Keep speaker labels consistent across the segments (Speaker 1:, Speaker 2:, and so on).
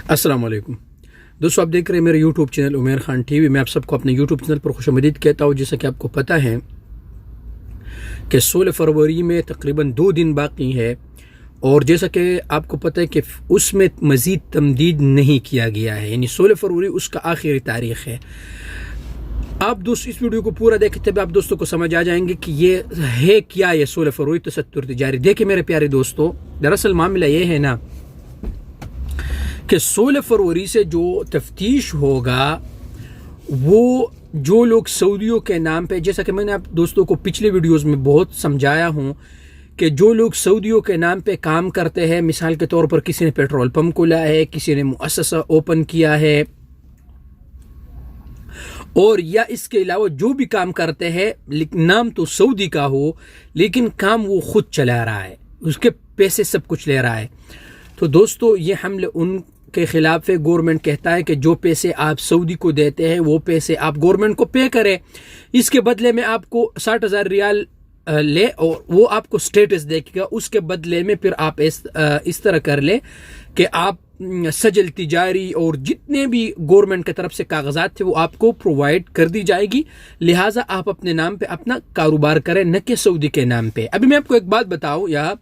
Speaker 1: अस्सलाम वालेकुम दोस्तों, आप देख रहे हैं मेरे यूट्यूब चैनल उमेर खान टीवी। मैं आप सबको अपने यूट्यूब चैनल पर खुशामदीद कहता हूँ। जैसा कि आपको पता है कि 16 फरवरी में तकरीबन 2 दिन बाकी है, और जैसा कि आपको पता है कि उसमें मज़ीद तमदीद नहीं किया गया है, यानी 16 फरवरी उसका आखिरी तारीख़ है। आप दोस्त इस वीडियो को पूरा देखें तब आप दोस्तों को समझ आ जाएंगे कि ये है क्या, ये 16 फरवरी तसत्तुर तिजारी। देखिए मेरे प्यारे दोस्तों, दरअसल मामला ये है ना कि 16 फरवरी से जो तफ्तीश होगा वो जो लोग सऊदियों के नाम पे, जैसा कि मैंने आप दोस्तों को पिछले वीडियोस में बहुत समझाया हूँ कि जो लोग सऊदियों के नाम पे काम करते हैं, मिसाल के तौर पर किसी ने पेट्रोल पंप खोला है, किसी ने मुअस्ससा ओपन किया है, और या इसके अलावा जो भी काम करते हैं नाम तो सऊदी का हो लेकिन काम वो खुद चला रहा है, उसके पैसे सब कुछ ले रहा है, तो दोस्तों ये हमले उनके खिलाफ है। गवर्नमेंट कहता है कि जो पैसे आप सऊदी को देते हैं वो पैसे आप गवर्नमेंट को पे करें, इसके बदले में आपको 60,000 रियाल ले और वो आपको स्टेटस देखेगा। उसके बदले में फिर आप इस तरह कर ले कि आप सजल तिजारी और जितने भी गवर्नमेंट की तरफ से कागजात थे वो आपको प्रोवाइड कर दी जाएगी, लिहाजा आप अपने नाम पे अपना कारोबार करें, न कि सऊदी के नाम पे। अभी मैं आपको एक बात बताऊं, यहाँ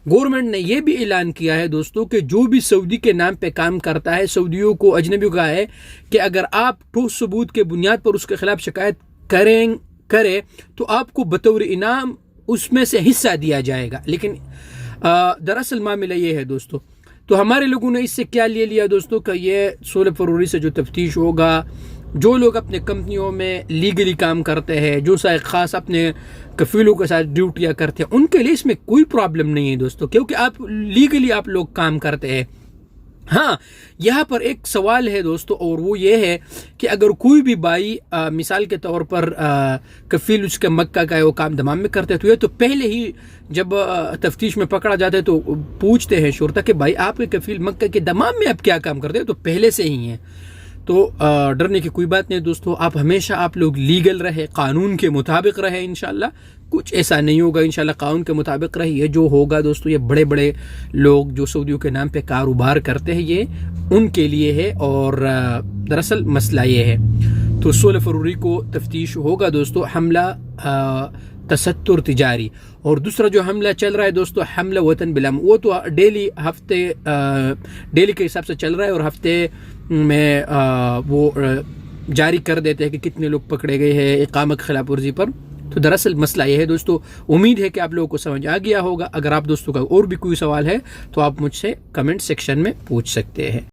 Speaker 1: गवर्नमेंट ने यह भी ऐलान किया है दोस्तों कि जो भी सऊदी के नाम पे काम करता है, सऊदियों को अजनबियों का है कि अगर आप ठोस सबूत के बुनियाद पर उसके खिलाफ शिकायत करे तो आपको बतौर इनाम उसमें से हिस्सा दिया जाएगा। लेकिन दरअसल मामला ये है दोस्तों, तो हमारे लोगों ने इससे क्या ले लिया दोस्तों कि ये 16 फरवरी से जो तफ्तीश होगा, जो लोग अपने कंपनियों में लीगली काम करते हैं, जो शायद ख़ास अपने कफीलों के साथ ड्यूटियाँ करते हैं, उनके लिए इसमें कोई प्रॉब्लम नहीं है दोस्तों, क्योंकि आप लीगली आप लोग काम करते हैं। हाँ, यहाँ पर एक सवाल है दोस्तों, और वो ये है कि अगर कोई भी भाई मिसाल के तौर पर कफील उसके मक्का का है, वो काम दमाम में करते तो ये तो पहले ही जब तफ्तीश में पकड़ा जाता है तो पूछते हैं शुरता कि भाई आपके कफील मक्का के दमाम में आप क्या काम करते हैं, तो पहले से ही हैं। तो डरने की कोई बात नहीं दोस्तों, आप हमेशा आप लोग लीगल रहे, कानून के मुताबिक रहे, इंशाल्लाह कुछ ऐसा नहीं होगा, इंशाल्लाह कानून के मुताबिक रहे। ये जो होगा दोस्तों, ये बड़े बड़े लोग जो सऊदियों के नाम पे कारोबार करते हैं ये उनके लिए है, और दरअसल मसला ये है। तो 16 फरवरी को तफ्तीश होगा दोस्तों, हमला तसत्तुर तिजारी। और दूसरा जो हमला चल रहा है दोस्तों, हमला वतन बिलम, वो तो डेली के हिसाब से चल रहा है, और हफ्ते में वो जारी कर देते हैं कि कितने लोग पकड़े गए हैं इकामा की खिलाफ वर्जी पर। तो दरअसल मसला ये है दोस्तों, उम्मीद है कि आप लोगों को समझ आ गया होगा। अगर आप दोस्तों का और भी कोई सवाल है तो आप मुझसे कमेंट सेक्शन में पूछ सकते हैं।